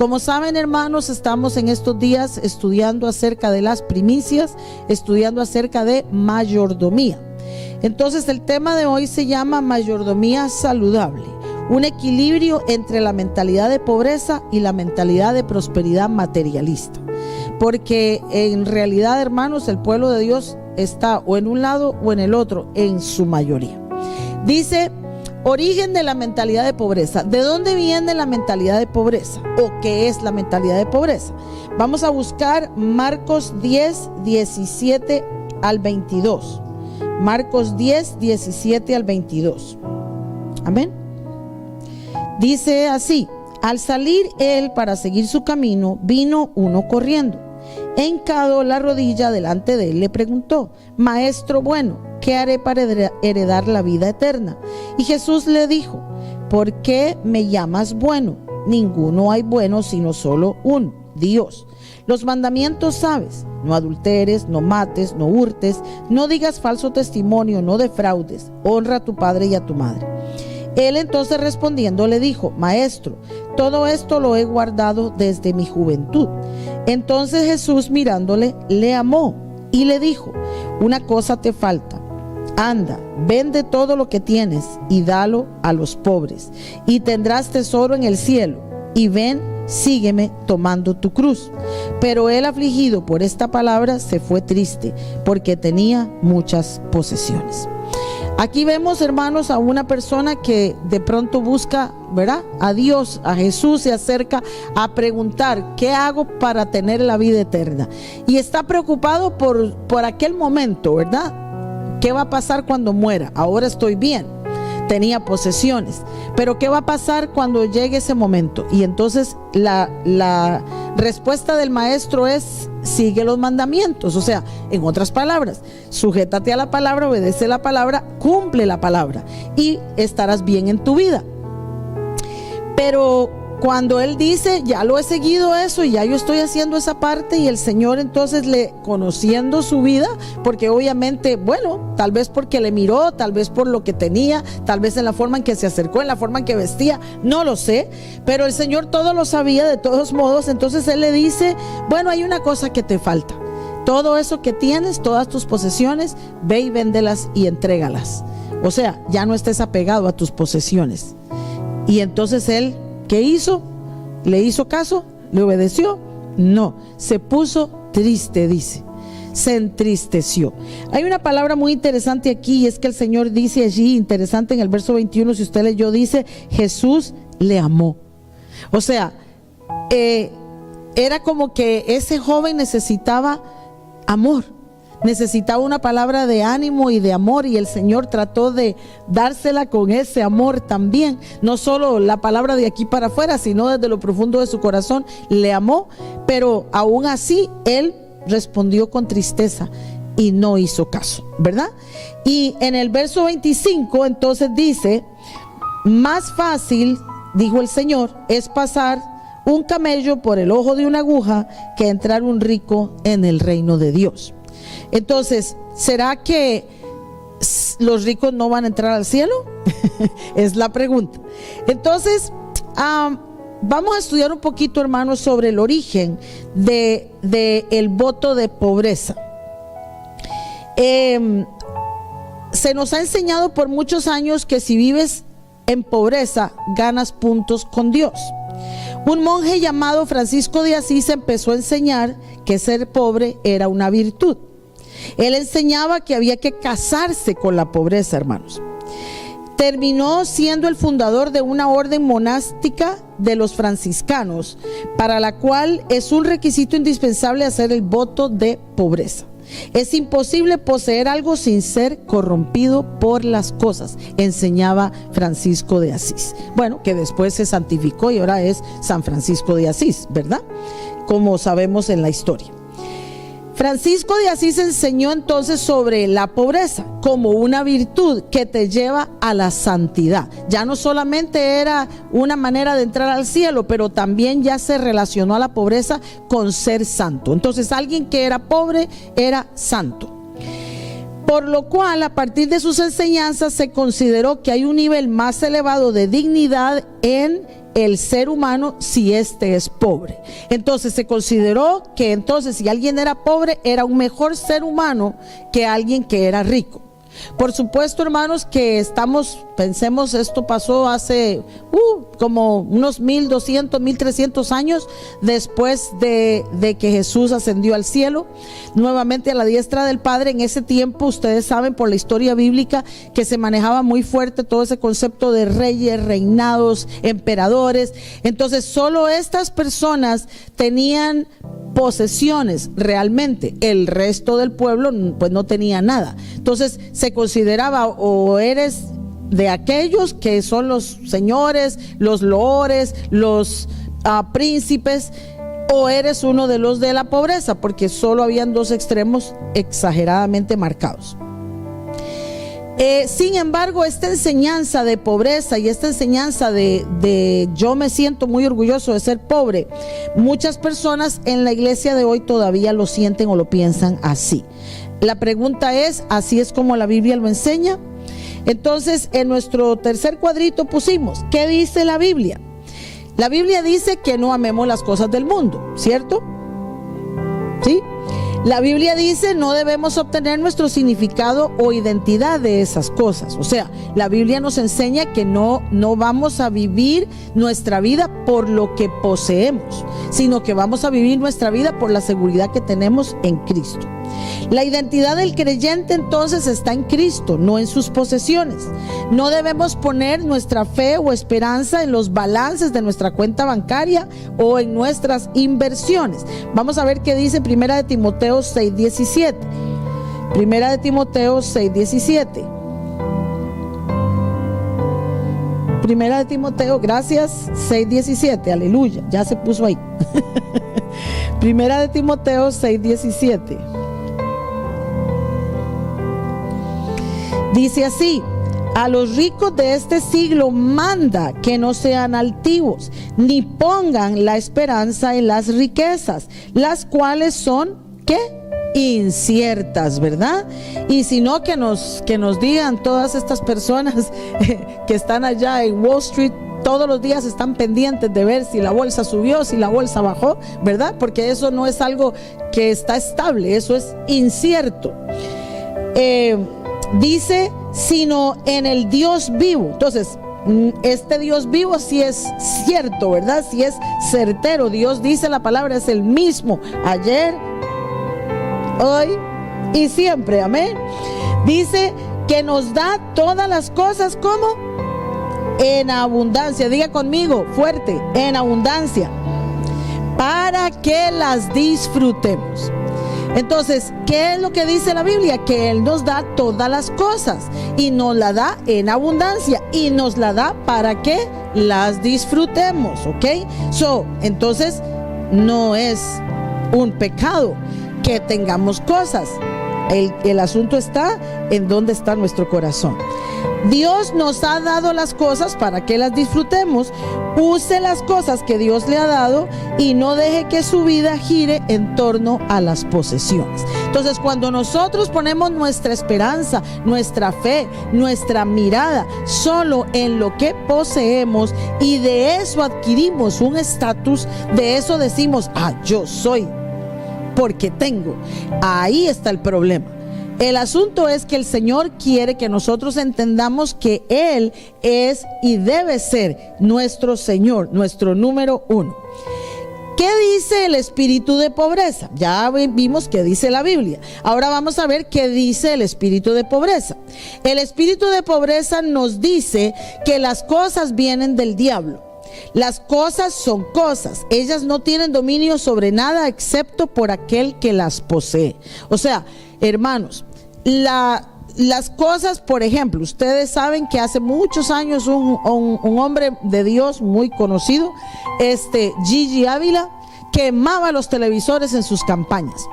Como saben, hermanos, estamos en estos días estudiando acerca de las primicias, estudiando acerca de mayordomía. Entonces el tema de hoy se llama mayordomía saludable, un equilibrio entre la mentalidad de pobreza y la mentalidad de prosperidad materialista. Porque en realidad, hermanos, el pueblo de Dios está o en un lado o en el otro, en su mayoría. Dice, origen de la mentalidad de pobreza. ¿De dónde viene la mentalidad de pobreza? ¿O qué es la mentalidad de pobreza? Vamos a buscar Marcos 10, 17 al 22. Marcos 10, 17 al 22. Amén. Dice así: al salir él para seguir su camino, vino uno corriendo. Hincado la rodilla delante de él, le preguntó: Maestro bueno, ¿qué haré para heredar la vida eterna? Y Jesús le dijo: ¿por qué me llamas bueno? Ninguno hay bueno sino solo uno, Dios. Los mandamientos sabes: no adulteres, no mates, no hurtes, no digas falso testimonio, no defraudes, honra a tu padre y a tu madre. Él entonces respondiendo le dijo: Maestro, todo esto lo he guardado desde mi juventud. Entonces Jesús, mirándole, le amó y le dijo: una cosa te falta. Anda, vende todo lo que tienes y dalo a los pobres, y tendrás tesoro en el cielo. Y ven, sígueme tomando tu cruz. Pero él, afligido por esta palabra, se fue triste, porque tenía muchas posesiones. Aquí vemos, hermanos, a una persona que de pronto busca, ¿verdad?, a Dios, a Jesús, se acerca a preguntar: ¿qué hago para tener la vida eterna? Y está preocupado por aquel momento, ¿verdad? ¿Qué va a pasar cuando muera? Ahora estoy bien, tenía posesiones, pero ¿qué va a pasar cuando llegue ese momento? Y entonces la respuesta del maestro es: sigue los mandamientos. O sea, en otras palabras, sujétate a la palabra, obedece la palabra, cumple la palabra y estarás bien en tu vida. Pero cuando él dice: ya lo he seguido eso y ya yo estoy haciendo esa parte, y el Señor entonces, conociendo su vida, porque obviamente, bueno, tal vez porque le miró, tal vez por lo que tenía, tal vez en la forma en que se acercó, en la forma en que vestía, no lo sé, pero el Señor todo lo sabía de todos modos. Entonces él le dice: bueno, hay una cosa que te falta. Todo eso que tienes, todas tus posesiones, ve y véndelas y entrégalas. O sea, ya no estés apegado a tus posesiones. Y entonces él, ¿qué hizo? ¿Le hizo caso? ¿Le obedeció? No, se puso triste, dice. Se entristeció. Hay una palabra muy interesante aquí, y es que el Señor dice allí, interesante, en el verso 21, si usted leyó, dice: Jesús le amó. O sea, era como que ese joven necesitaba amor, necesitaba una palabra de ánimo y de amor, y el Señor trató de dársela con ese amor también. No solo la palabra de aquí para afuera, sino desde lo profundo de su corazón le amó, pero aún así él respondió con tristeza y no hizo caso, ¿verdad? Y en el verso 25 entonces dice: más fácil, dijo el Señor, es pasar un camello por el ojo de una aguja que entrar un rico en el reino de Dios. Entonces, ¿será que los ricos no van a entrar al cielo? Es la pregunta. Entonces, vamos a estudiar un poquito, hermanos, sobre el origen de el voto de pobreza. Se nos ha enseñado por muchos años que si vives en pobreza, ganas puntos con Dios. Un monje llamado Francisco de Asís empezó a enseñar que ser pobre era una virtud. Él enseñaba que había que casarse con la pobreza, hermanos. Terminó siendo el fundador de una orden monástica de los franciscanos, para la cual es un requisito indispensable hacer el voto de pobreza. Es imposible poseer algo sin ser corrompido por las cosas, enseñaba Francisco de Asís. Bueno, que después se santificó y ahora es San Francisco de Asís, ¿verdad? Como sabemos en la historia. Francisco de Asís enseñó entonces sobre la pobreza como una virtud que te lleva a la santidad. Ya no solamente era una manera de entrar al cielo, pero también ya se relacionó a la pobreza con ser santo. Entonces alguien que era pobre era santo. por lo cual a partir de sus enseñanzas se consideró que hay un nivel más elevado de dignidad en el ser humano si éste es pobre. Entonces se consideró que entonces si alguien era pobre era un mejor ser humano que alguien que era rico. Por supuesto, hermanos, que pensemos, esto pasó hace como unos 1200, 1300 años después de que Jesús ascendió al cielo, nuevamente a la diestra del Padre. En ese tiempo, ustedes saben por la historia bíblica que se manejaba muy fuerte todo ese concepto de reyes, reinados, emperadores. Entonces, solo estas personas tenían posesiones realmente. El resto del pueblo pues no tenía nada. Entonces se consideraba o eres de aquellos que son los señores, los loores, los príncipes, o eres uno de los de la pobreza, porque solo habían dos extremos exageradamente marcados. Sin embargo, esta enseñanza de pobreza y esta enseñanza de yo me siento muy orgulloso de ser pobre, muchas personas en la iglesia de hoy todavía lo sienten o lo piensan así. La pregunta es, ¿así es como la Biblia lo enseña? Entonces, en nuestro tercer cuadrito pusimos, ¿qué dice la Biblia? La Biblia dice que no amemos las cosas del mundo, ¿cierto? ¿Sí? La Biblia dice no debemos obtener nuestro significado o identidad de esas cosas. O sea, la Biblia nos enseña que no vamos a vivir nuestra vida por lo que poseemos, sino que vamos a vivir nuestra vida por la seguridad que tenemos en Cristo. La identidad del creyente entonces está en Cristo, no en sus posesiones. No debemos poner nuestra fe o esperanza en los balances de nuestra cuenta bancaria o en nuestras inversiones. Vamos a ver qué dice 1 Timoteo 6:17. 1 Timoteo 6:17. 1 Timoteo, gracias, 6:17, aleluya, ya se puso ahí. 1 Timoteo 6:17. Dice así: a los ricos de este siglo manda que no sean altivos, ni pongan la esperanza en las riquezas, las cuales son, ¿qué? Inciertas, ¿verdad? Y si no, que nos digan todas estas personas que están allá en Wall Street, todos los días están pendientes de ver si la bolsa subió, si la bolsa bajó, ¿verdad? Porque eso no es algo que está estable, eso es incierto. Dice, sino en el Dios vivo. Entonces, este Dios vivo sí es cierto, ¿verdad? Sí es certero. Dios dice, la palabra es el mismo ayer, hoy y siempre, amén. Dice que nos da todas las cosas como en abundancia. Diga conmigo fuerte, en abundancia, para que las disfrutemos. Entonces, ¿qué es lo que dice la Biblia? Que Él nos da todas las cosas y nos la da en abundancia y nos la da para que las disfrutemos, ¿ok? Entonces, no es un pecado que tengamos cosas. El asunto está en dónde está nuestro corazón. Dios nos ha dado las cosas para que las disfrutemos. Use las cosas que Dios le ha dado y no deje que su vida gire en torno a las posesiones. Entonces, cuando nosotros ponemos nuestra esperanza, nuestra fe, nuestra mirada solo en lo que poseemos y de eso adquirimos un estatus, de eso decimos, yo soy porque tengo. Ahí está el problema. El asunto es que el Señor quiere que nosotros entendamos que Él es y debe ser nuestro Señor, nuestro número uno. ¿Qué dice el espíritu de pobreza? Ya vimos qué dice la Biblia. Ahora vamos a ver qué dice el espíritu de pobreza. El espíritu de pobreza nos dice que las cosas vienen del diablo. Las cosas son cosas, ellas no tienen dominio sobre nada excepto por aquel que las posee. O sea, hermanos, las cosas, por ejemplo, ustedes saben que hace muchos años un hombre de Dios muy conocido, Gigi Ávila, quemaba los televisores en sus campañas.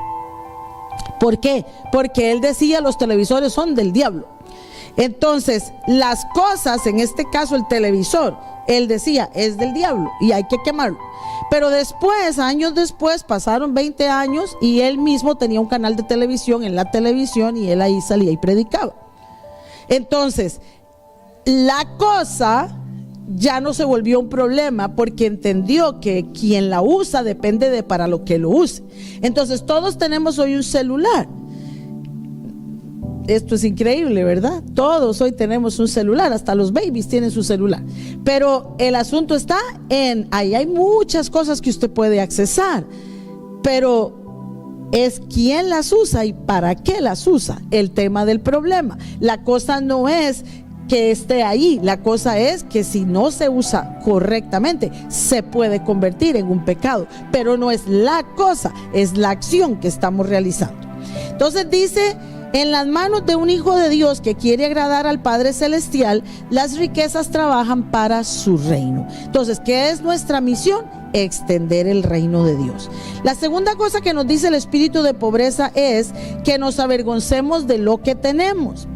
¿Por qué? Porque él decía los televisores son del diablo. Entonces, las cosas, en este caso el televisor, él decía, es del diablo y hay que quemarlo. Pero después, años después, pasaron 20 años y él mismo tenía un canal de televisión en la televisión y él ahí salía y predicaba. Entonces, la cosa ya no se volvió un problema porque entendió que quien la usa depende de para lo que lo use. Entonces, todos tenemos hoy un celular. Esto es increíble, ¿verdad? Todos hoy tenemos un celular, hasta los babies tienen su celular. Pero el asunto está en, ahí hay muchas cosas que usted puede accesar, pero es quién las usa y para qué las usa el tema del problema. La cosa no es que esté ahí, la cosa es que si no se usa correctamente, se puede convertir en un pecado, pero no es la cosa, es la acción que estamos realizando. Entonces dice: en las manos de un hijo de Dios que quiere agradar al Padre Celestial, las riquezas trabajan para su reino. Entonces, ¿qué es nuestra misión? Extender el reino de Dios. La segunda cosa que nos dice el espíritu de pobreza es que nos avergoncemos de lo que tenemos.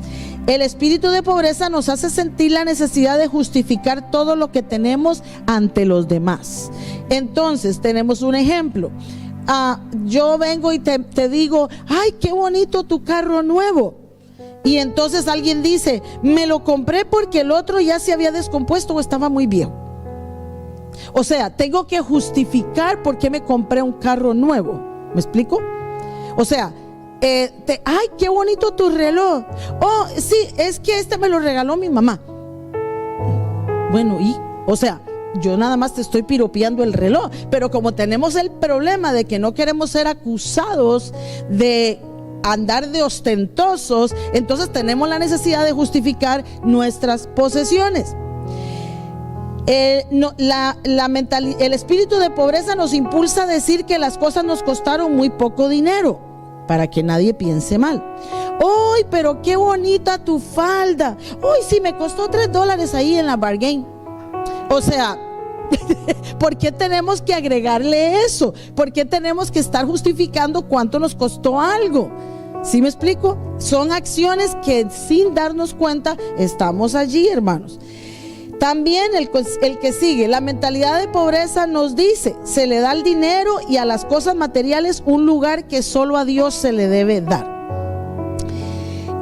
El espíritu de pobreza nos hace sentir la necesidad de justificar todo lo que tenemos ante los demás. Entonces, tenemos un ejemplo. Yo vengo y te digo: ay, qué bonito tu carro nuevo. Y entonces alguien dice: me lo compré porque el otro ya se había descompuesto o estaba muy viejo. O sea, tengo que justificar por qué me compré un carro nuevo. ¿Me explico? O sea, ay, qué bonito tu reloj. Oh, sí, es que este me lo regaló mi mamá. Bueno, o sea, yo nada más te estoy piropeando el reloj, pero como tenemos el problema de que no queremos ser acusados de andar de ostentosos, entonces tenemos la necesidad de justificar nuestras posesiones. El espíritu de pobreza nos impulsa a decir que las cosas nos costaron muy poco dinero, para que nadie piense mal. ¡Ay, pero qué bonita tu falda! ¡Ay, sí, me costó $3 ahí en la bargain! O sea, ¿por qué tenemos que agregarle eso? ¿Por qué tenemos que estar justificando cuánto nos costó algo? ¿Sí me explico? Son acciones que sin darnos cuenta estamos allí, hermanos. También el que sigue, la mentalidad de pobreza nos dice: se le da al dinero y a las cosas materiales un lugar que solo a Dios se le debe dar.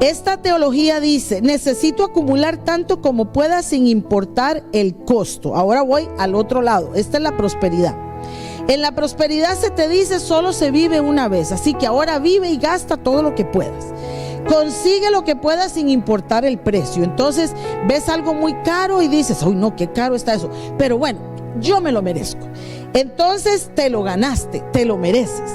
Esta teología dice: necesito acumular tanto como pueda sin importar el costo. Ahora voy al otro lado. Esta es la prosperidad. En la prosperidad se te dice: solo se vive una vez, así que ahora vive y gasta todo lo que puedas. Consigue lo que puedas sin importar el precio. Entonces ves algo muy caro y dices: ¡ay, no, qué caro está eso! Pero bueno, yo me lo merezco. Entonces te lo ganaste, te lo mereces.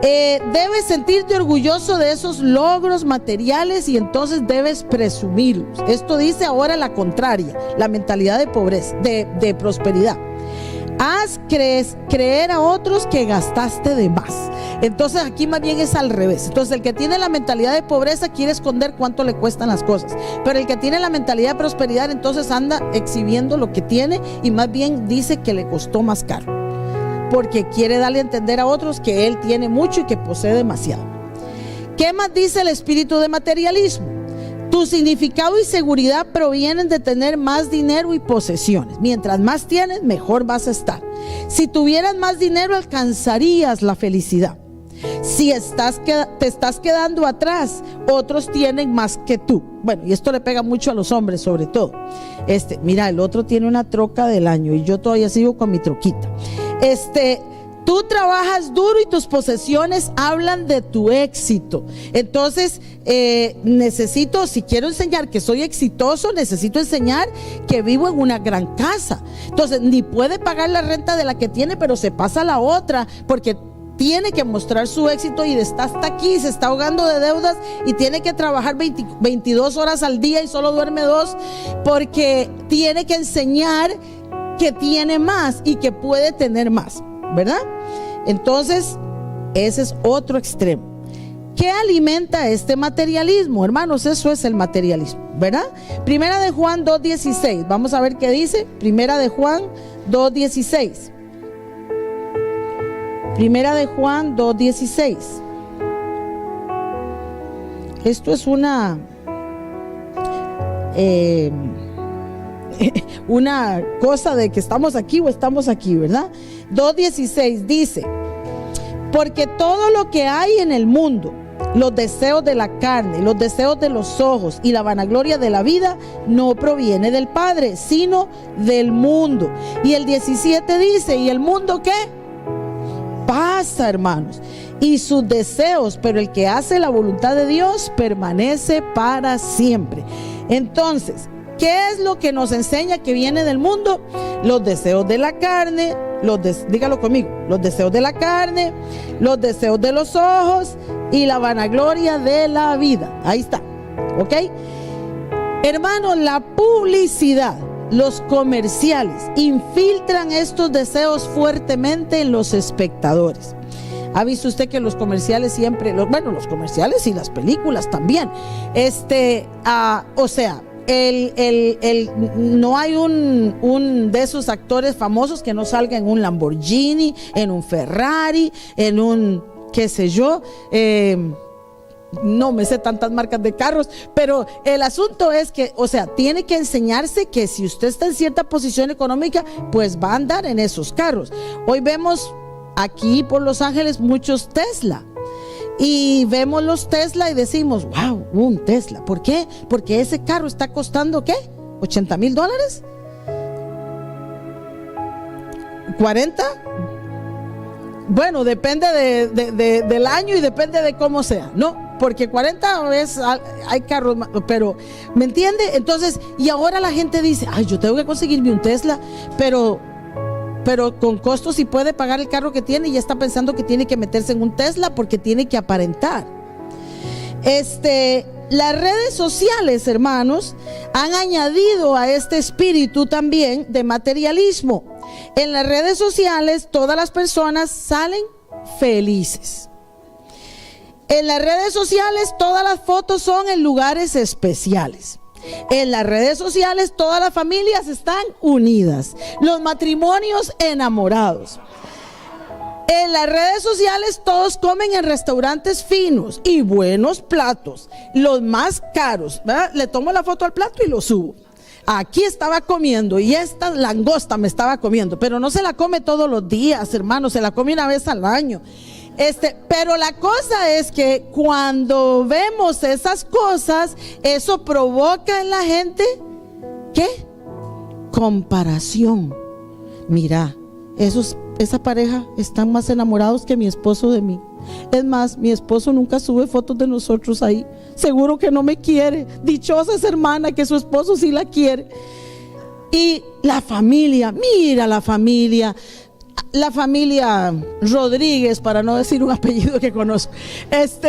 Debes sentirte orgulloso de esos logros materiales y entonces debes presumirlos. Esto dice ahora la contraria, la mentalidad de pobreza, de prosperidad. Haz creer a otros que gastaste de más. Entonces aquí más bien es al revés. Entonces el que tiene la mentalidad de pobreza quiere esconder cuánto le cuestan las cosas, pero el que tiene la mentalidad de prosperidad entonces anda exhibiendo lo que tiene y más bien dice que le costó más caro, porque quiere darle a entender a otros que él tiene mucho y que posee demasiado. ¿Qué más dice el espíritu de materialismo? Tu significado y seguridad provienen de tener más dinero y posesiones. Mientras más tienes, mejor vas a estar. Si tuvieras más dinero, alcanzarías la felicidad. Si te estás quedando atrás, otros tienen más que tú. Bueno, y esto le pega mucho a los hombres sobre todo. Mira, el otro tiene una troca del año y yo todavía sigo con mi troquita. Tú trabajas duro y tus posesiones hablan de tu éxito. Entonces, si quiero enseñar que soy exitoso, necesito enseñar que vivo en una gran casa. Entonces, ni puede pagar la renta de la que tiene, pero se pasa a la otra, porque tiene que mostrar su éxito y está hasta aquí, se está ahogando de deudas y tiene que trabajar 22 horas al día y solo duerme 2, porque tiene que enseñar que tiene más y que puede tener más, ¿verdad? Entonces, ese es otro extremo. ¿Qué alimenta este materialismo? Hermanos, eso es el materialismo, ¿verdad? Primera de Juan 2:16. Vamos a ver qué dice. Primera de Juan 2:16. Primera de Juan 2:16. Esto es una una cosa de que estamos aquí o estamos aquí, ¿verdad? 2:16 dice: porque todo lo que hay en el mundo, los deseos de la carne, los deseos de los ojos y la vanagloria de la vida, no proviene del Padre, sino del mundo. Y el 17 dice: ¿y el mundo qué? Pasa, hermanos, y sus deseos, pero el que hace la voluntad de Dios permanece para siempre. Entonces, ¿qué es lo que nos enseña que viene del mundo? Los deseos de la carne, dígalo conmigo, los deseos de la carne, los deseos de los ojos y la vanagloria de la vida. Ahí está, ¿ok? Hermanos, la publicidad, los comerciales infiltran estos deseos fuertemente en los espectadores. ¿Ha visto usted que los comerciales siempre, los comerciales y las películas también, no hay un de esos actores famosos que no salga en un Lamborghini, en un Ferrari, en un qué sé yo, no me sé tantas marcas de carros, pero el asunto es que, tiene que enseñarse que si usted está en cierta posición económica, pues va a andar en esos carros. Hoy vemos aquí por Los Ángeles muchos Tesla. Y vemos los Tesla y decimos: wow, un Tesla. ¿Por qué? Porque ese carro está costando ¿qué? $80,000. ¿40? Bueno, depende del año y depende de cómo sea, ¿no? Porque 40 veces hay carros, pero ¿me entiende? Entonces, y ahora la gente dice: ay, yo tengo que conseguirme un Tesla, pero con costos, si puede pagar el carro que tiene, y ya está pensando que tiene que meterse en un Tesla porque tiene que aparentar. Las redes sociales, hermanos, han añadido a este espíritu también de materialismo. En las redes sociales todas las personas salen felices. En las redes sociales todas las fotos son en lugares especiales. En las redes sociales todas las familias están unidas, los matrimonios enamorados. En las redes sociales todos comen en restaurantes finos y buenos platos, los más caros, ¿verdad? Le tomo la foto al plato y lo subo. Aquí estaba comiendo y esta langosta me estaba comiendo, pero no se la come todos los días, hermano, se la come una vez al año. Pero la cosa es que cuando vemos esas cosas, eso provoca en la gente, ¿qué? Comparación. Mira, esa pareja están más enamorados que mi esposo de mí. Es más, mi esposo nunca sube fotos de nosotros ahí. Seguro que no me quiere. Dichosa esa hermana que su esposo sí la quiere. Y la familia, mira la familia Rodríguez, para no decir un apellido que conozco.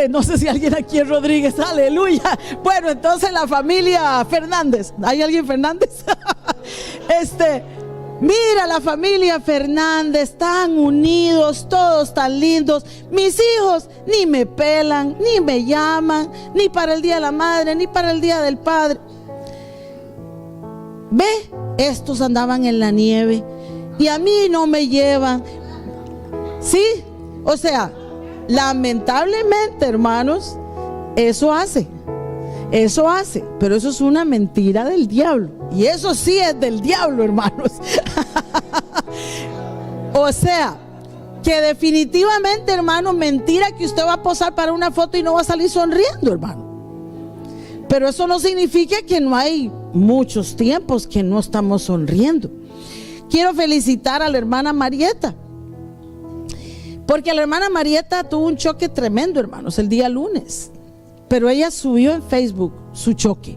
No sé si alguien aquí es Rodríguez, aleluya. Bueno, entonces la familia Fernández. ¿Hay alguien Fernández? Mira la familia Fernández, tan unidos, todos tan lindos. Mis hijos ni me pelan, ni me llaman, ni para el día de la madre, ni para el día del padre. Ve, estos andaban en la nieve y a mí no me llevan. Sí, lamentablemente, hermanos, eso hace, pero eso es una mentira del diablo. Y eso sí es del diablo, hermanos. Que definitivamente, hermano, mentira que usted va a posar para una foto y no va a salir sonriendo, hermano. Pero eso no significa que no hay muchos tiempos que no estamos sonriendo. Quiero felicitar a la hermana Marieta, porque la hermana Marieta tuvo un choque tremendo, hermanos, el día lunes. Pero ella subió en Facebook su choque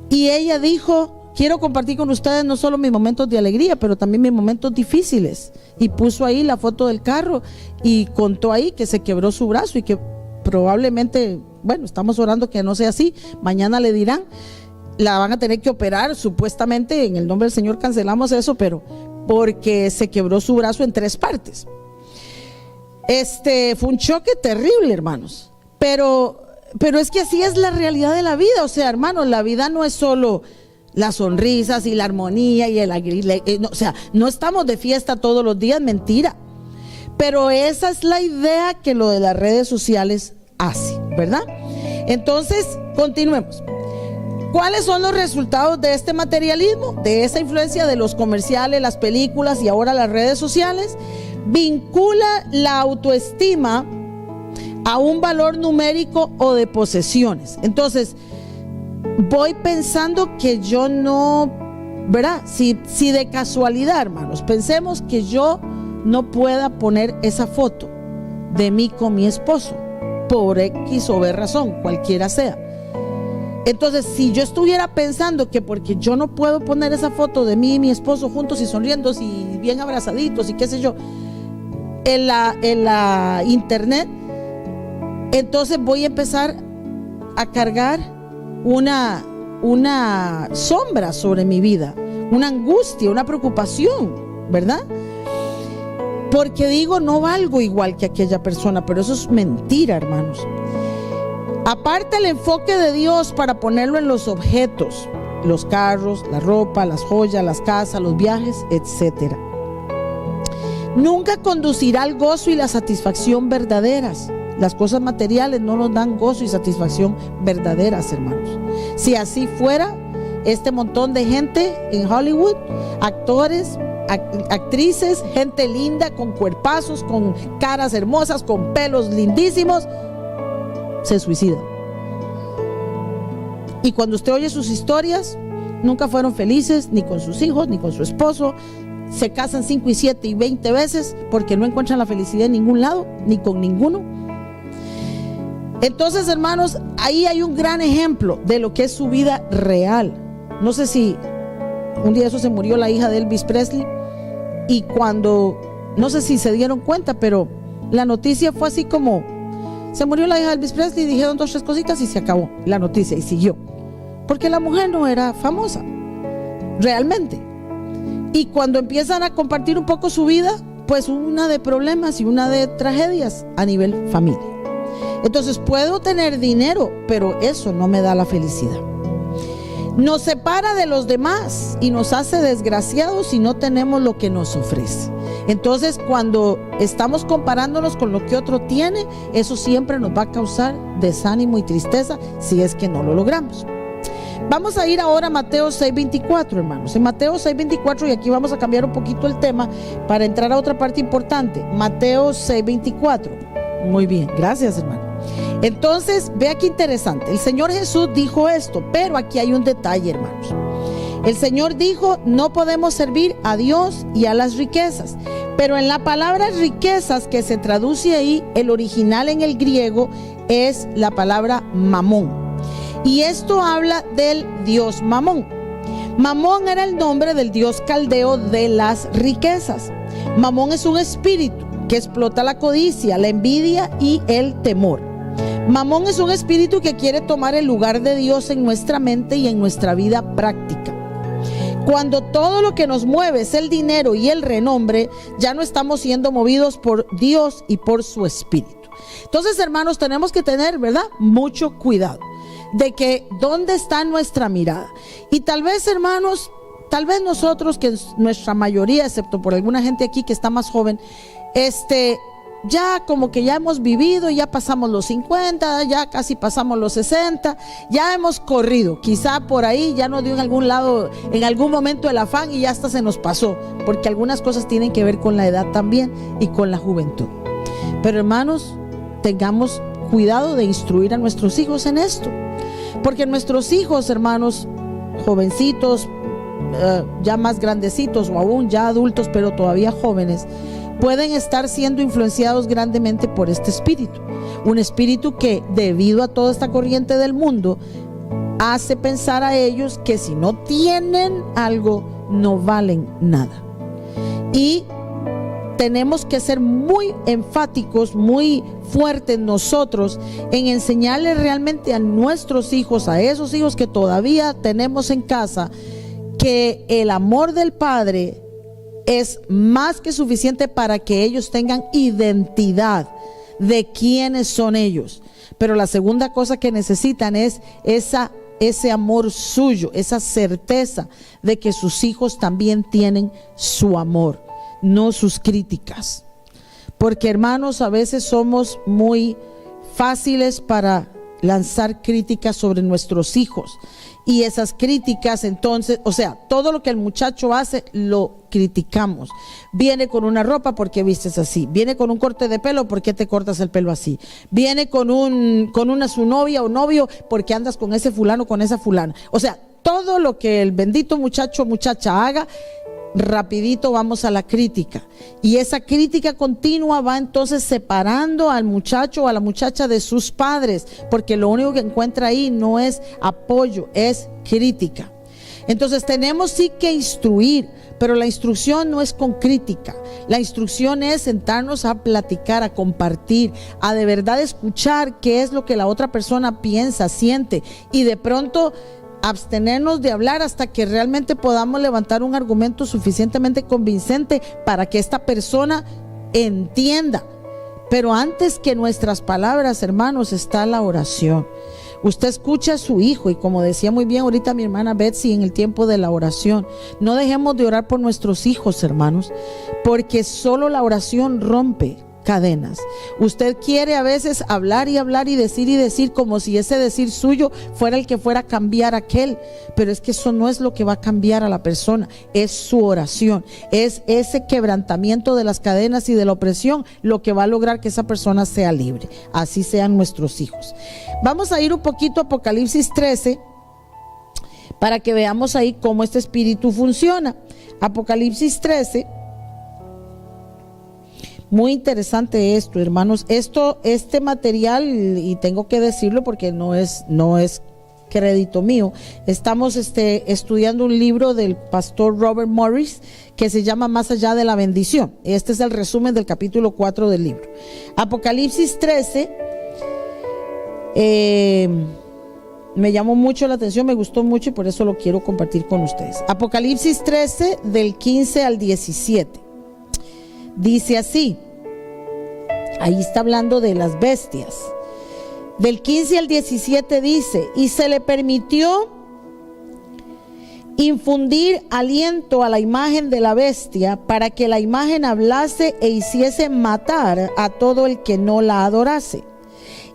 y ella dijo: quiero compartir con ustedes no solo mis momentos de alegría, pero también mis momentos difíciles. Y puso ahí la foto del carro y contó ahí que se quebró su brazo y que probablemente, bueno, estamos orando que no sea así. Mañana le dirán, la van a tener que operar, supuestamente, en el nombre del Señor cancelamos eso, pero porque se quebró su brazo en 3 partes. Fue un choque terrible, hermanos. Pero es que así es la realidad de la vida. Hermanos, la vida no es solo las sonrisas y la armonía y no estamos de fiesta todos los días, mentira. Pero esa es la idea que lo de las redes sociales hace, ¿verdad? Entonces, continuemos. ¿Cuáles son los resultados de este materialismo? De esa influencia de los comerciales, las películas y ahora las redes sociales. Vincula la autoestima a un valor numérico o de posesiones. Entonces, voy pensando que yo no, ¿verdad? Si de casualidad, hermanos, pensemos que yo no pueda poner esa foto de mí con mi esposo, por X o B razón, cualquiera sea. Entonces, si yo estuviera pensando que porque yo no puedo poner esa foto de mí y mi esposo juntos y sonriendo y bien abrazaditos y qué sé yo, en la internet, entonces voy a empezar a cargar una sombra sobre mi vida, una angustia, una preocupación, ¿verdad? Porque digo, no valgo igual que aquella persona, pero eso es mentira, hermanos. Aparte el enfoque de Dios para ponerlo en los objetos, los carros, la ropa, las joyas, las casas, los viajes, etcétera, nunca conducirá al gozo y la satisfacción verdaderas. Las cosas materiales no nos dan gozo y satisfacción verdaderas, hermanos. Si así fuera, este montón de gente en Hollywood, actores, actrices, gente linda, con cuerpazos, con caras hermosas, con pelos lindísimos, se suicidan. Y cuando usted oye sus historias, nunca fueron felices, ni con sus hijos, ni con su esposo. Se casan 5 y 7 y 20 veces porque no encuentran la felicidad en ningún lado, ni con ninguno. Entonces, hermanos, ahí hay un gran ejemplo de lo que es su vida real. No sé si un día eso se murió la hija de Elvis Presley, y cuando, no sé si se dieron cuenta, pero la noticia fue así como: se murió la hija de Elvis Presley, dijeron 2 o 3 cositas y se acabó la noticia y siguió. Porque la mujer no era famosa, realmente. Y cuando empiezan a compartir un poco su vida, pues una de problemas y una de tragedias a nivel familia. Entonces puedo tener dinero, pero eso no me da la felicidad. Nos separa de los demás y nos hace desgraciados si no tenemos lo que nos ofrece. Entonces, cuando estamos comparándonos con lo que otro tiene, eso siempre nos va a causar desánimo y tristeza si es que no lo logramos. Vamos a ir ahora a Mateo 6:24, hermanos. En Mateo 6:24, y aquí vamos a cambiar un poquito el tema para entrar a otra parte importante. Mateo 6:24. Muy bien, gracias, hermano. Entonces, vea qué interesante. El Señor Jesús dijo esto, pero aquí hay un detalle, hermanos. El Señor dijo: no podemos servir a Dios y a las riquezas. Pero en la palabra riquezas que se traduce ahí, el original en el griego es la palabra mamón. Y esto habla del dios Mamón. Mamón era el nombre del dios caldeo de las riquezas. Mamón es un espíritu que explota la codicia, la envidia y el temor. Mamón es un espíritu que quiere tomar el lugar de Dios en nuestra mente y en nuestra vida práctica. Cuando todo lo que nos mueve es el dinero y el renombre, ya no estamos siendo movidos por Dios y por su espíritu. Entonces, hermanos, tenemos que tener, ¿verdad?, mucho cuidado de que dónde está nuestra mirada. Y tal vez, hermanos, tal vez nosotros, que nuestra mayoría, excepto por alguna gente aquí que está más joven, ya como que ya hemos vivido, ya pasamos los 50, ya casi pasamos los 60, ya hemos corrido, quizá por ahí ya nos dio en algún lado, en algún momento el afán y ya hasta se nos pasó, porque algunas cosas tienen que ver con la edad también y con la juventud. Pero, hermanos, tengamos cuidado de instruir a nuestros hijos en esto, porque nuestros hijos, hermanos, jovencitos, ya más grandecitos o aún ya adultos, pero todavía jóvenes, pueden estar siendo influenciados grandemente por este espíritu. Un espíritu que, debido a toda esta corriente del mundo, hace pensar a ellos que si no tienen algo, no valen nada. Y tenemos que ser muy enfáticos, muy fuertes nosotros en enseñarles realmente a nuestros hijos, a esos hijos que todavía tenemos en casa, que el amor del Padre es más que suficiente para que ellos tengan identidad de quiénes son ellos. Pero la segunda cosa que necesitan es ese amor suyo, esa certeza de que sus hijos también tienen su amor, no sus críticas. Porque, hermanos, a veces somos muy fáciles para lanzar críticas sobre nuestros hijos. Y esas críticas, entonces, o sea, todo lo que el muchacho hace, lo criticamos. Viene con una ropa, ¿por qué vistes así? Viene con un corte de pelo, ¿por qué te cortas el pelo así? Viene con una su novia o novio, ¿por qué andas con ese fulano, con esa fulana? O sea, todo lo que el bendito muchacho o muchacha haga, rapidito vamos a la crítica, y esa crítica continua va entonces separando al muchacho o a la muchacha de sus padres, porque lo único que encuentra ahí no es apoyo, es crítica. Entonces tenemos sí que instruir, pero la instrucción no es con crítica. La instrucción es sentarnos a platicar, a compartir, a de verdad escuchar qué es lo que la otra persona piensa, siente, y de pronto abstenernos de hablar hasta que realmente podamos levantar un argumento suficientemente convincente para que esta persona entienda. Pero antes que nuestras palabras, hermanos, está la oración. Usted escucha a su hijo, y como decía muy bien ahorita mi hermana Betsy en el tiempo de la oración, no dejemos de orar por nuestros hijos, hermanos, porque solo la oración rompe cadenas. Usted quiere a veces hablar y decir como si ese decir suyo fuera el que fuera a cambiar a aquel, pero es que eso no es lo que va a cambiar a la persona, es su oración, es ese quebrantamiento de las cadenas y de la opresión lo que va a lograr que esa persona sea libre. Así sean nuestros hijos. Vamos a ir un poquito a Apocalipsis 13 para que veamos ahí cómo este espíritu funciona. Apocalipsis 13. Muy interesante esto, hermanos. Este material, y tengo que decirlo porque no es crédito mío, estamos estudiando un libro del pastor Robert Morris que se llama Más allá de la bendición. Este es el resumen del capítulo 4 del libro. Apocalipsis 13 me llamó mucho la atención, me gustó mucho y por eso lo quiero compartir con ustedes. Apocalipsis 13 del 15 al 17. Dice así, ahí está hablando de las bestias. Del 15 al 17 dice: y se le permitió infundir aliento a la imagen de la bestia, para que la imagen hablase e hiciese matar a todo el que no la adorase.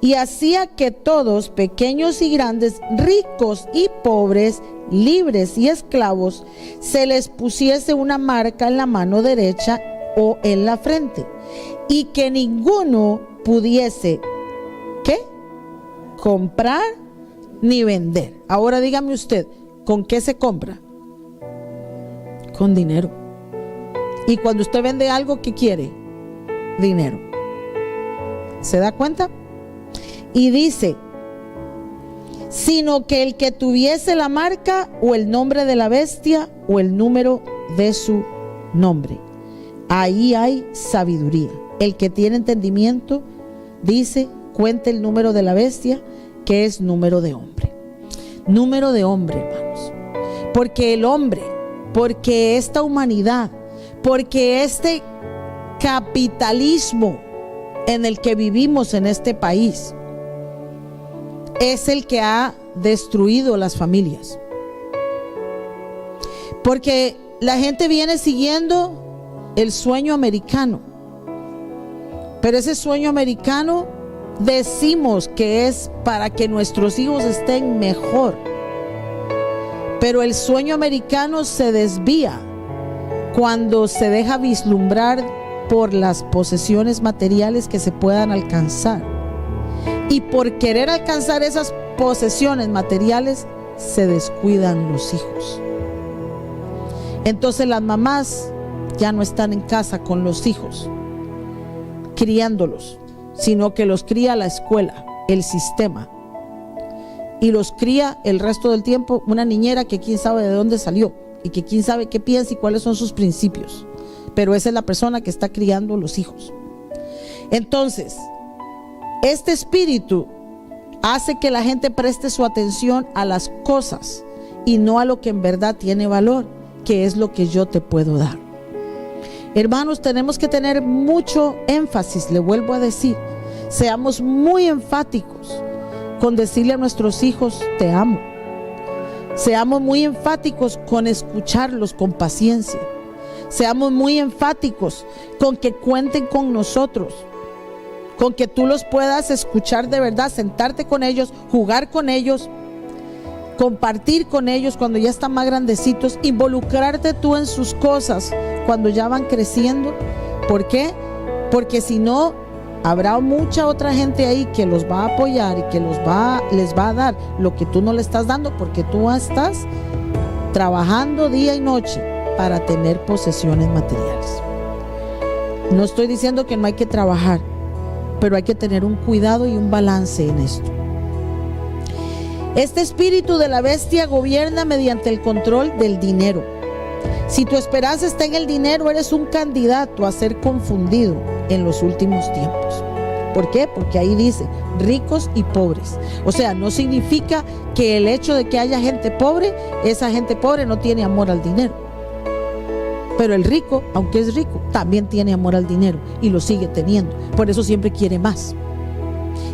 Y hacía que todos, pequeños y grandes, ricos y pobres, libres y esclavos, se les pusiese una marca en la mano derecha o en la frente, y que ninguno pudiese, ¿qué? Comprar ni vender. Ahora dígame usted, ¿con qué se compra? Con dinero. Y cuando usted vende algo, ¿qué quiere? Dinero. ¿Se da cuenta? Y dice: sino que el que tuviese la marca o el nombre de la bestia o el número de su nombre. Ahí hay sabiduría. El que tiene entendimiento, dice, cuente el número de la bestia, que es número de hombre. Número de hombre, hermanos. Porque el hombre, porque esta humanidad, porque este capitalismo en el que vivimos en este país, es el que ha destruido las familias. Porque la gente viene siguiendo el sueño americano, pero ese sueño americano decimos que es para que nuestros hijos estén mejor, pero el sueño americano se desvía cuando se deja vislumbrar por las posesiones materiales que se puedan alcanzar, y por querer alcanzar esas posesiones materiales se descuidan los hijos. Entonces las mamás ya no están en casa con los hijos, criándolos, sino que los cría la escuela, el sistema, y los cría el resto del tiempo una niñera que quién sabe de dónde salió y que quién sabe qué piensa y cuáles son sus principios, pero esa es la persona que está criando los hijos. Entonces, este espíritu hace que la gente preste su atención a las cosas y no a lo que en verdad tiene valor, que es lo que yo te puedo dar. Hermanos, tenemos que tener mucho énfasis, le vuelvo a decir, seamos muy enfáticos con decirle a nuestros hijos, te amo. Seamos muy enfáticos con escucharlos con paciencia. Seamos muy enfáticos con que cuenten con nosotros, con que tú los puedas escuchar de verdad, sentarte con ellos, jugar con ellos, compartir con ellos cuando ya están más grandecitos, involucrarte tú en sus cosas cuando ya van creciendo. ¿Por qué? Porque si no, habrá mucha otra gente ahí que los va a apoyar y que les va a dar lo que tú no le estás dando, porque tú estás trabajando día y noche para tener posesiones materiales. No estoy diciendo que no hay que trabajar, pero hay que tener un cuidado y un balance en esto. Este espíritu de la bestia gobierna mediante el control del dinero. Si tu esperanza está en el dinero, eres un candidato a ser confundido en los últimos tiempos. ¿Por qué? Porque ahí dice ricos y pobres. O sea, no significa que el hecho de que haya gente pobre, esa gente pobre no tiene amor al dinero. Pero el rico, aunque es rico, también tiene amor al dinero y lo sigue teniendo. Por eso siempre quiere más.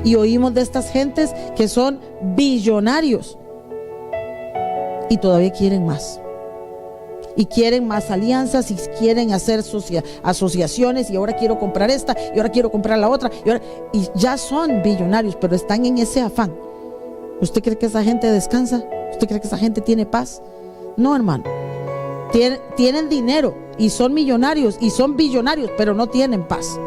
Y oímos de estas gentes que son billonarios y todavía quieren más. Y quieren más alianzas y quieren hacer asociaciones, y ahora quiero comprar esta y ahora quiero comprar la otra y ya son billonarios, pero están en ese afán. ¿Usted cree que esa gente descansa? ¿Usted cree que esa gente tiene paz? No, hermano. Tienen dinero y son millonarios y son billonarios, pero no tienen paz,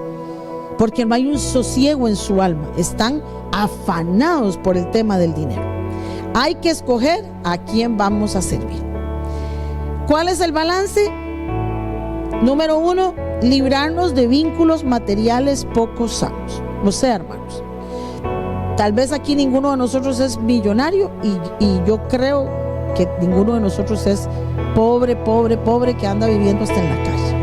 porque no hay un sosiego en su alma. Están afanados por el tema del dinero. Hay que escoger a quién vamos a servir. ¿Cuál es el balance? Número 1, librarnos de vínculos materiales poco sanos. O sea, hermanos, tal vez aquí ninguno de nosotros es millonario y yo creo que ninguno de nosotros es pobre que anda viviendo hasta en la calle.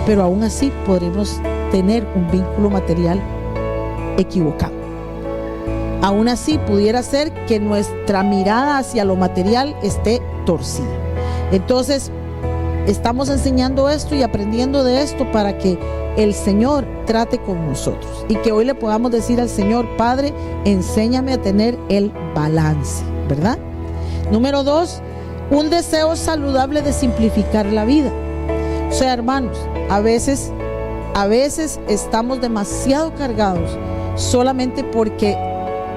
Pero aún así podremos tener un vínculo material equivocado. Aún así pudiera ser que nuestra mirada hacia lo material esté torcida. Entonces, estamos enseñando esto y aprendiendo de esto para que el Señor trate con nosotros y que hoy le podamos decir al Señor: Padre, enséñame a tener el balance, ¿verdad? Número 2, un deseo saludable de simplificar la vida. O sea, hermanos, a veces estamos demasiado cargados solamente porque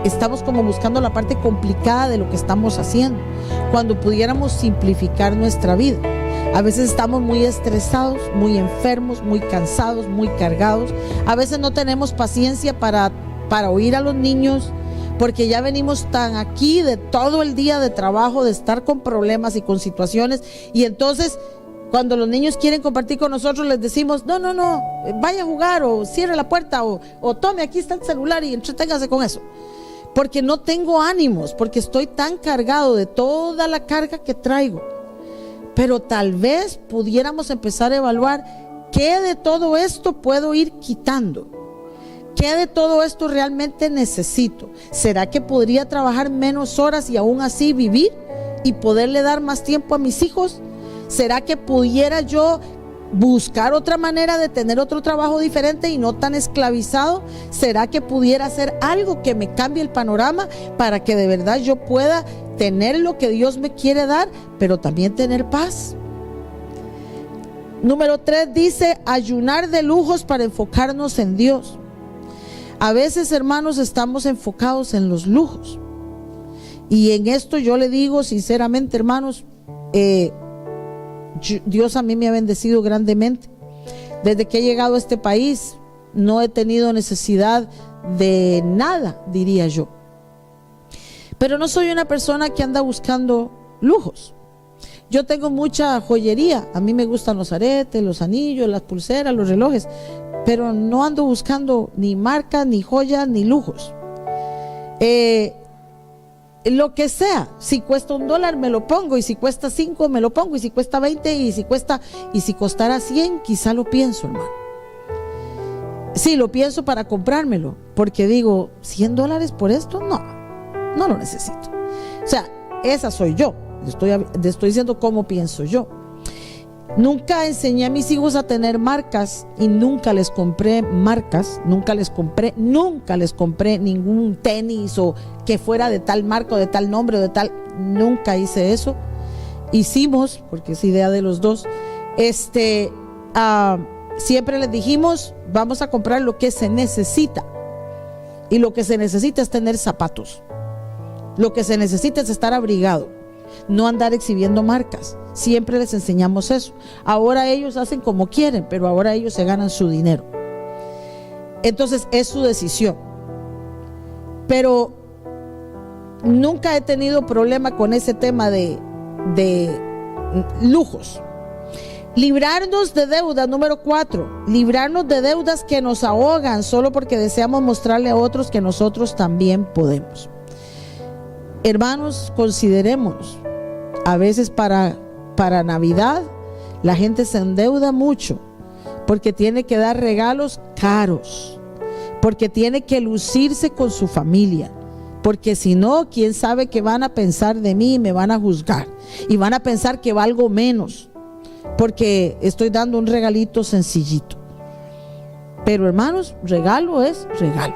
estamos como buscando la parte complicada de lo que estamos haciendo, cuando pudiéramos simplificar nuestra vida. A veces estamos muy estresados, muy enfermos, muy cansados, muy cargados. A veces no tenemos paciencia para oír a los niños, porque ya venimos tan aquí de todo el día de trabajo, de estar con problemas y con situaciones, y entonces cuando los niños quieren compartir con nosotros les decimos: no, vaya a jugar, o cierre la puerta, o tome, aquí está el celular y entreténgase con eso. Porque no tengo ánimos, porque estoy tan cargado de toda la carga que traigo. Pero tal vez pudiéramos empezar a evaluar qué de todo esto puedo ir quitando, qué de todo esto realmente necesito. ¿Será que podría trabajar menos horas y aún así vivir y poderle dar más tiempo a mis hijos? ¿Será que pudiera yo buscar otra manera de tener otro trabajo diferente y no tan esclavizado? ¿Será que pudiera hacer algo que me cambie el panorama para que de verdad yo pueda tener lo que Dios me quiere dar, pero también tener paz? Número 3 dice: ayunar de lujos para enfocarnos en Dios. A veces, hermanos, estamos enfocados en los lujos, y en esto yo le digo sinceramente, hermanos, Dios a mí me ha bendecido grandemente. Desde que he llegado a este país no he tenido necesidad de nada, diría yo. Pero no soy una persona que anda buscando lujos. Yo tengo mucha joyería. A mí me gustan los aretes, los anillos, las pulseras, los relojes, pero no ando buscando ni marcas, ni joyas, ni lujos. Lo que sea, si cuesta $1 me lo pongo, y si cuesta 5 me lo pongo, y si cuesta 20, y si costara 100, quizá lo pienso, hermano. Sí, lo pienso para comprármelo, porque digo, $100 por esto, no lo necesito. O sea, esa soy yo. Estoy diciendo cómo pienso yo. Nunca enseñé a mis hijos a tener marcas y nunca les compré marcas, nunca les compré ningún tenis o que fuera de tal marca o de tal nombre o de tal, nunca hice eso. Hicimos, porque es idea de los dos, siempre les dijimos, vamos a comprar lo que se necesita. Y lo que se necesita es tener zapatos. Lo que se necesita es estar abrigado, no andar exhibiendo marcas. Siempre les enseñamos eso. Ahora ellos hacen como quieren, pero ahora ellos se ganan su dinero. Entonces es su decisión. Pero nunca he tenido problema con ese tema de lujos. Librarnos de deudas, número 4. Librarnos de deudas que nos ahogan solo porque deseamos mostrarle a otros que nosotros también podemos. Hermanos, considerémonos. A veces para Navidad la gente se endeuda mucho porque tiene que dar regalos caros, porque tiene que lucirse con su familia, porque si no, quién sabe qué van a pensar de mí y me van a juzgar y van a pensar que valgo menos porque estoy dando un regalito sencillito. Pero hermanos, regalo es regalo.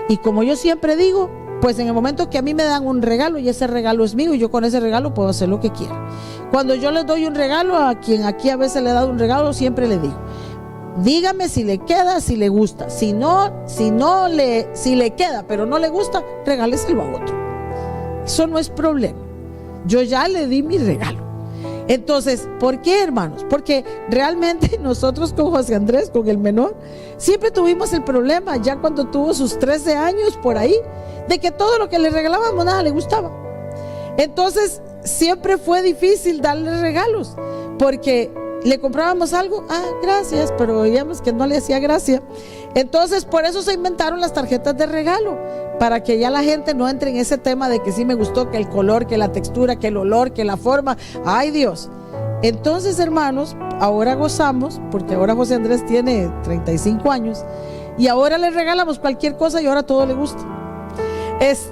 Y como yo siempre digo, pues en el momento que a mí me dan un regalo y ese regalo es mío y yo con ese regalo puedo hacer lo que quiera. Cuando yo les doy un regalo a quien aquí a veces le he dado un regalo, siempre le digo, dígame si le queda, si le gusta. Si le queda pero no le gusta, regáleselo a otro. Eso no es problema. Yo ya le di mi regalo. Entonces, ¿por qué, hermanos? Porque realmente nosotros con José Andrés, con el menor, siempre tuvimos el problema, ya cuando tuvo sus 13 años por ahí, de que todo lo que le regalábamos nada le gustaba. Entonces siempre fue difícil darle regalos, porque le comprábamos algo, gracias, pero veíamos que no le hacía gracia. Entonces por eso se inventaron las tarjetas de regalo, para que ya la gente no entre en ese tema de que sí me gustó, que el color, que la textura, que el olor, que la forma. ¡Ay, Dios! Entonces, hermanos, ahora gozamos, porque ahora José Andrés tiene 35 años y ahora le regalamos cualquier cosa y ahora todo le gusta. Es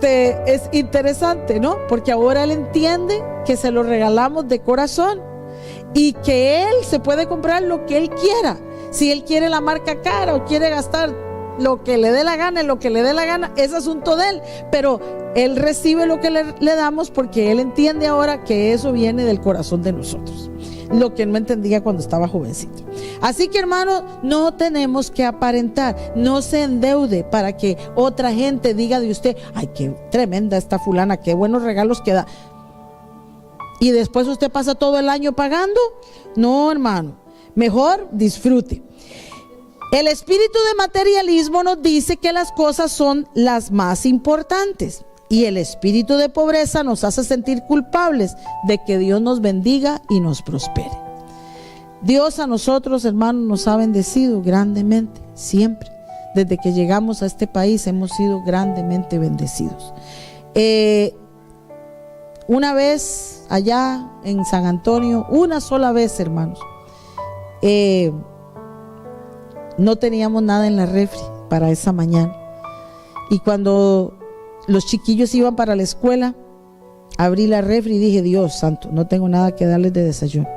interesante, ¿no? Porque ahora él entiende que se lo regalamos de corazón y que él se puede comprar lo que él quiera. Si él quiere la marca cara o quiere gastar lo que le dé la gana, lo que le dé la gana, es asunto de él, pero él recibe lo que le damos porque él entiende ahora que eso viene del corazón de nosotros, lo que no entendía cuando estaba jovencito. Así que, hermano, no tenemos que aparentar, no se endeude para que otra gente diga de usted, ay, qué tremenda esta fulana, qué buenos regalos que da, y después usted pasa todo el año pagando. No, hermano, mejor disfrute. El espíritu de materialismo nos dice que las cosas son las más importantes, y el espíritu de pobreza nos hace sentir culpables de que Dios nos bendiga y nos prospere. Dios a nosotros, hermanos, nos ha bendecido grandemente, siempre. Desde que llegamos a este país hemos sido grandemente bendecidos. Una vez allá en San Antonio, una sola vez, hermanos, no teníamos nada en la refri para esa mañana, y cuando los chiquillos iban para la escuela, abrí la refri y dije, Dios santo, no tengo nada que darles de desayuno.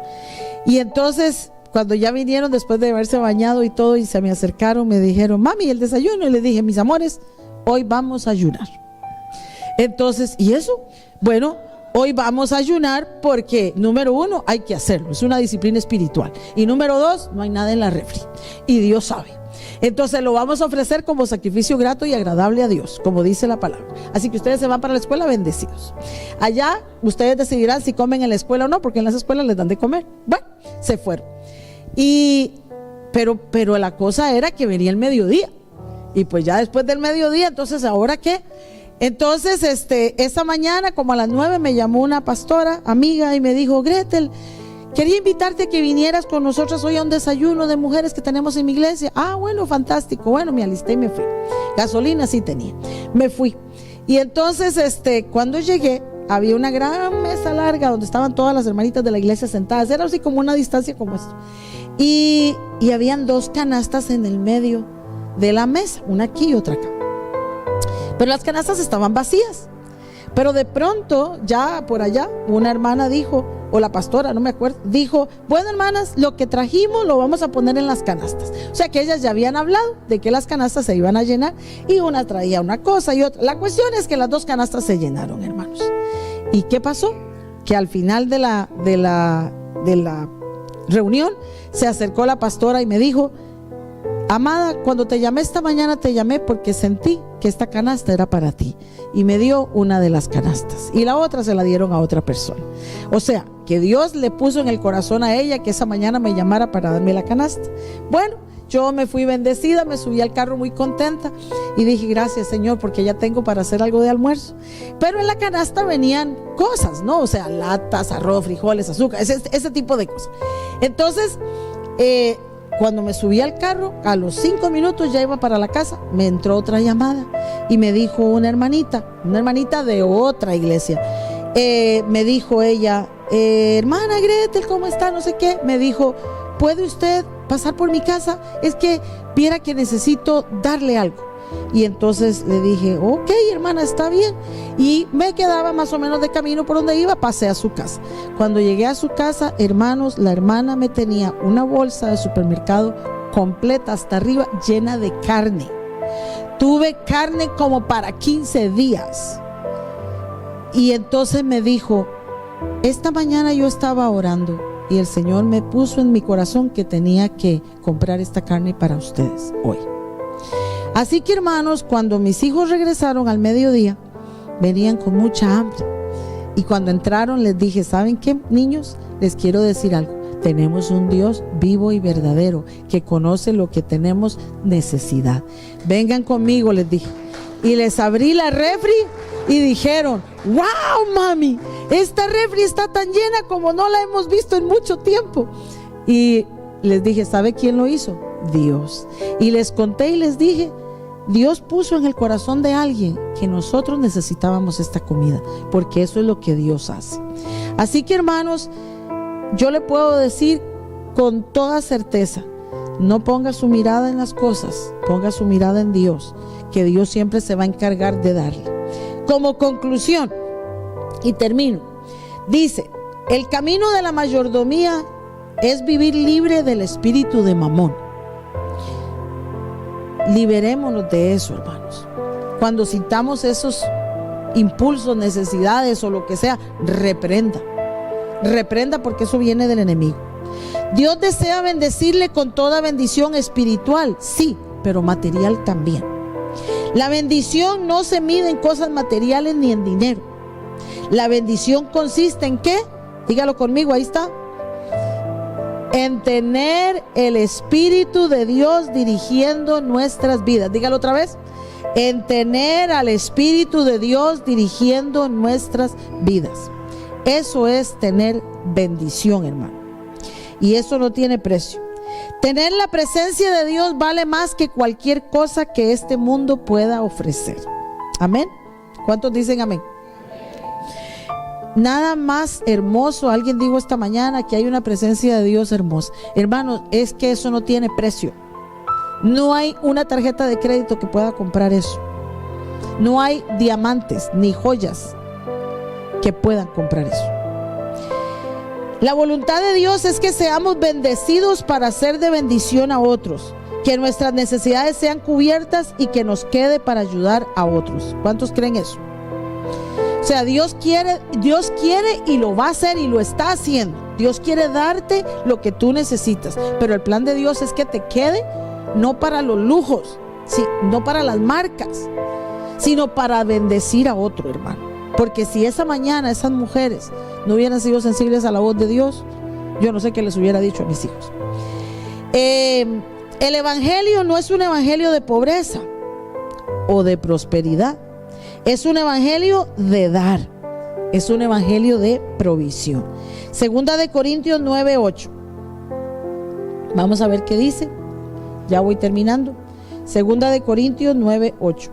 Y entonces cuando ya vinieron después de haberse bañado y todo, y se me acercaron, me dijeron, mami, el desayuno. Y les dije, mis amores, hoy vamos a ayunar. Entonces, ¿y eso? Bueno, hoy vamos a ayunar porque, número 1, hay que hacerlo, es una disciplina espiritual. Y número 2, no hay nada en la refri. Y Dios sabe. Entonces lo vamos a ofrecer como sacrificio grato y agradable a Dios, como dice la palabra. Así que ustedes se van para la escuela bendecidos. Allá ustedes decidirán si comen en la escuela o no, porque en las escuelas les dan de comer. Bueno, se fueron. Pero la cosa era que venía el mediodía. Y pues ya después del mediodía, entonces, ¿ahora qué? Entonces, esa mañana, como a las 9, me llamó una pastora, amiga, y me dijo, Gretel, quería invitarte a que vinieras con nosotros hoy a un desayuno de mujeres que tenemos en mi iglesia. Bueno, fantástico. Bueno, me alisté y me fui. Gasolina sí tenía. Me fui. Y entonces, cuando llegué, había una gran mesa larga donde estaban todas las hermanitas de la iglesia sentadas. Era así como una distancia como esto. Y habían 2 canastas en el medio de la mesa, una aquí y otra acá. Pero las canastas estaban vacías. Pero de pronto, ya por allá, una hermana dijo, o la pastora, no me acuerdo, dijo, bueno, hermanas, lo que trajimos lo vamos a poner en las canastas. O sea que ellas ya habían hablado de que las canastas se iban a llenar, y una traía una cosa y otra. La cuestión es que las 2 canastas se llenaron, hermanos. ¿Y qué pasó? Que al final de la reunión, se acercó la pastora y me dijo: amada, cuando te llamé esta mañana, te llamé porque sentí que esta canasta era para ti. Y me dio una de las canastas y la otra se la dieron a otra persona. O sea, que Dios le puso en el corazón a ella que esa mañana me llamara para darme la canasta. Bueno, yo me fui bendecida, me subí al carro muy contenta y dije: gracias, Señor, porque ya tengo para hacer algo de almuerzo. Pero en la canasta venían cosas, ¿no? O sea, latas, arroz, frijoles, azúcar, ese tipo de cosas. Entonces, cuando me subí al carro, a los 5 minutos ya iba para la casa, me entró otra llamada y me dijo una hermanita de otra iglesia. Me dijo ella: hermana Gretel, ¿cómo está? No sé qué. Me dijo: ¿puede usted pasar por mi casa? Es que viera que necesito darle algo. Y entonces le dije: ok, hermana, está bien. Y me quedaba más o menos de camino por donde iba, pasé a su casa. Cuando llegué a su casa, hermanos, la hermana me tenía una bolsa de supermercado completa hasta arriba, llena de carne. Tuve carne como para 15 días. Y entonces me dijo: esta mañana yo estaba orando y el Señor me puso en mi corazón que tenía que comprar esta carne para ustedes hoy. Así que, hermanos, cuando mis hijos regresaron al mediodía, venían con mucha hambre. Y cuando entraron les dije: ¿saben qué, niños? Les quiero decir algo. Tenemos un Dios vivo y verdadero que conoce lo que tenemos necesidad. Vengan conmigo, les dije. Y les abrí la refri y dijeron: wow, mami, esta refri está tan llena como no la hemos visto en mucho tiempo. Y les dije: ¿sabe quién lo hizo? Dios. Y les conté y les dije: Dios puso en el corazón de alguien que nosotros necesitábamos esta comida, porque eso es lo que Dios hace. Así que, hermanos, yo le puedo decir con toda certeza: no ponga su mirada en las cosas, ponga su mirada en Dios, que Dios siempre se va a encargar de darle. Como conclusión, y termino, dice: el camino de la mayordomía es vivir libre del espíritu de Mamón. Liberémonos de eso, hermanos. Cuando sintamos esos impulsos, necesidades o lo que sea, reprenda, porque eso viene del enemigo. Dios desea bendecirle con toda bendición espiritual, sí, pero material también. La bendición no se mide en cosas materiales ni en dinero. La bendición consiste en ¿qué? Dígalo conmigo, ahí está. En tener el Espíritu de Dios dirigiendo nuestras vidas. Dígalo otra vez. En tener al Espíritu de Dios dirigiendo nuestras vidas. Eso es tener bendición, hermano. Y eso no tiene precio. Tener la presencia de Dios vale más que cualquier cosa que este mundo pueda ofrecer. Amén. ¿Cuántos dicen amén? Nada más hermoso. Alguien dijo esta mañana que hay una presencia de Dios hermosa. Hermanos, es que eso no tiene precio. No hay una tarjeta de crédito que pueda comprar eso. No hay diamantes ni joyas que puedan comprar eso. La voluntad de Dios es que seamos bendecidos para ser de bendición a otros, que nuestras necesidades sean cubiertas y que nos quede para ayudar a otros. ¿Cuántos creen eso? O sea, Dios quiere y lo va a hacer y lo está haciendo. Dios quiere darte lo que tú necesitas, pero el plan de Dios es que te quede no para los lujos, sí, no para las marcas, sino para bendecir a otro, hermano. Porque si esa mañana esas mujeres no hubieran sido sensibles a la voz de Dios, yo no sé qué les hubiera dicho a mis hijos. El evangelio no es un evangelio de pobreza o de prosperidad. Es un evangelio de dar. Es un evangelio de provisión. Segunda de Corintios 9:8. Vamos a ver qué dice. Ya voy terminando. Segunda de Corintios 9:8.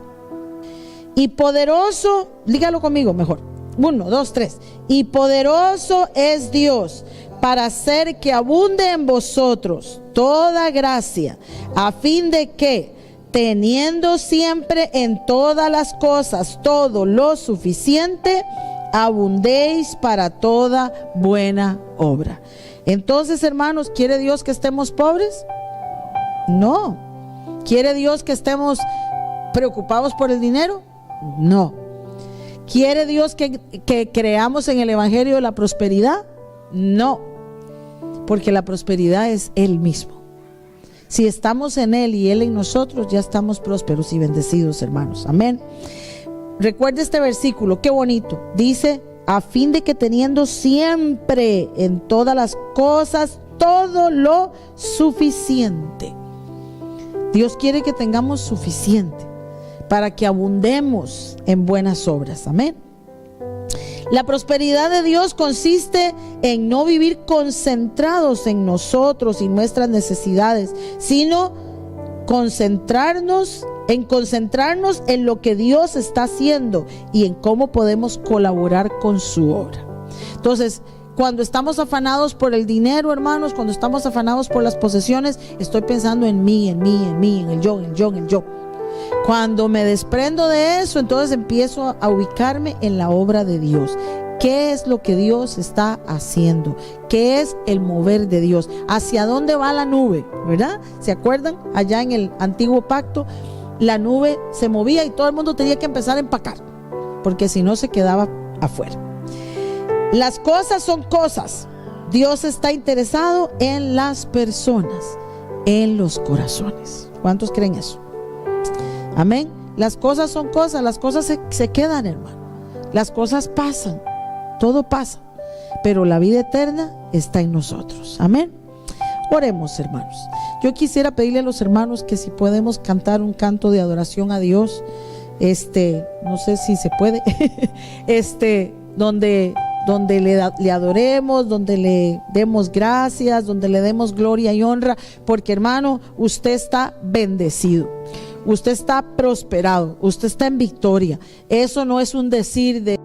Y poderoso, dígalo conmigo mejor. 1, 2, 3. Y poderoso es Dios para hacer que abunde en vosotros toda gracia, a fin de que, teniendo siempre en todas las cosas todo lo suficiente, abundéis para toda buena obra. Entonces, hermanos, ¿quiere Dios que estemos pobres? No. ¿Quiere Dios que estemos preocupados por el dinero? No. ¿Quiere Dios que creamos en el evangelio de la prosperidad? No. porque la prosperidad es Él mismo. Si estamos en Él y Él en nosotros, ya estamos prósperos y bendecidos, hermanos. Amén. Recuerde este versículo, qué bonito. Dice, a fin de que teniendo siempre en todas las cosas todo lo suficiente. Dios quiere que tengamos suficiente para que abundemos en buenas obras. Amén. La prosperidad de Dios consiste en no vivir concentrados en nosotros y nuestras necesidades, sino concentrarnos en lo que Dios está haciendo y en cómo podemos colaborar con su obra. Entonces, cuando estamos afanados por el dinero, hermanos, cuando estamos afanados por las posesiones, estoy pensando en mí, en el yo. Cuando me desprendo de eso, entonces empiezo a ubicarme en la obra de Dios. ¿Qué es lo que Dios está haciendo? ¿Qué es el mover de Dios? ¿Hacia dónde va la nube? ¿Verdad? ¿Se acuerdan? Allá en el antiguo pacto, la nube se movía y todo el mundo tenía que empezar a empacar, porque si no se quedaba afuera. Las cosas son cosas. Dios está interesado en las personas, en los corazones. ¿Cuántos creen eso? Amén. Las cosas son cosas, las cosas se quedan, hermano. Las cosas pasan, todo pasa, pero la vida eterna está en nosotros. Amén. Oremos, hermanos. Yo quisiera pedirle a los hermanos que si podemos cantar un canto de adoración a Dios, no sé si se puede, donde le adoremos, donde le demos gracias, donde le demos gloria y honra, porque, hermano, usted está bendecido, usted está prosperado, usted está en victoria. Eso no es un decir de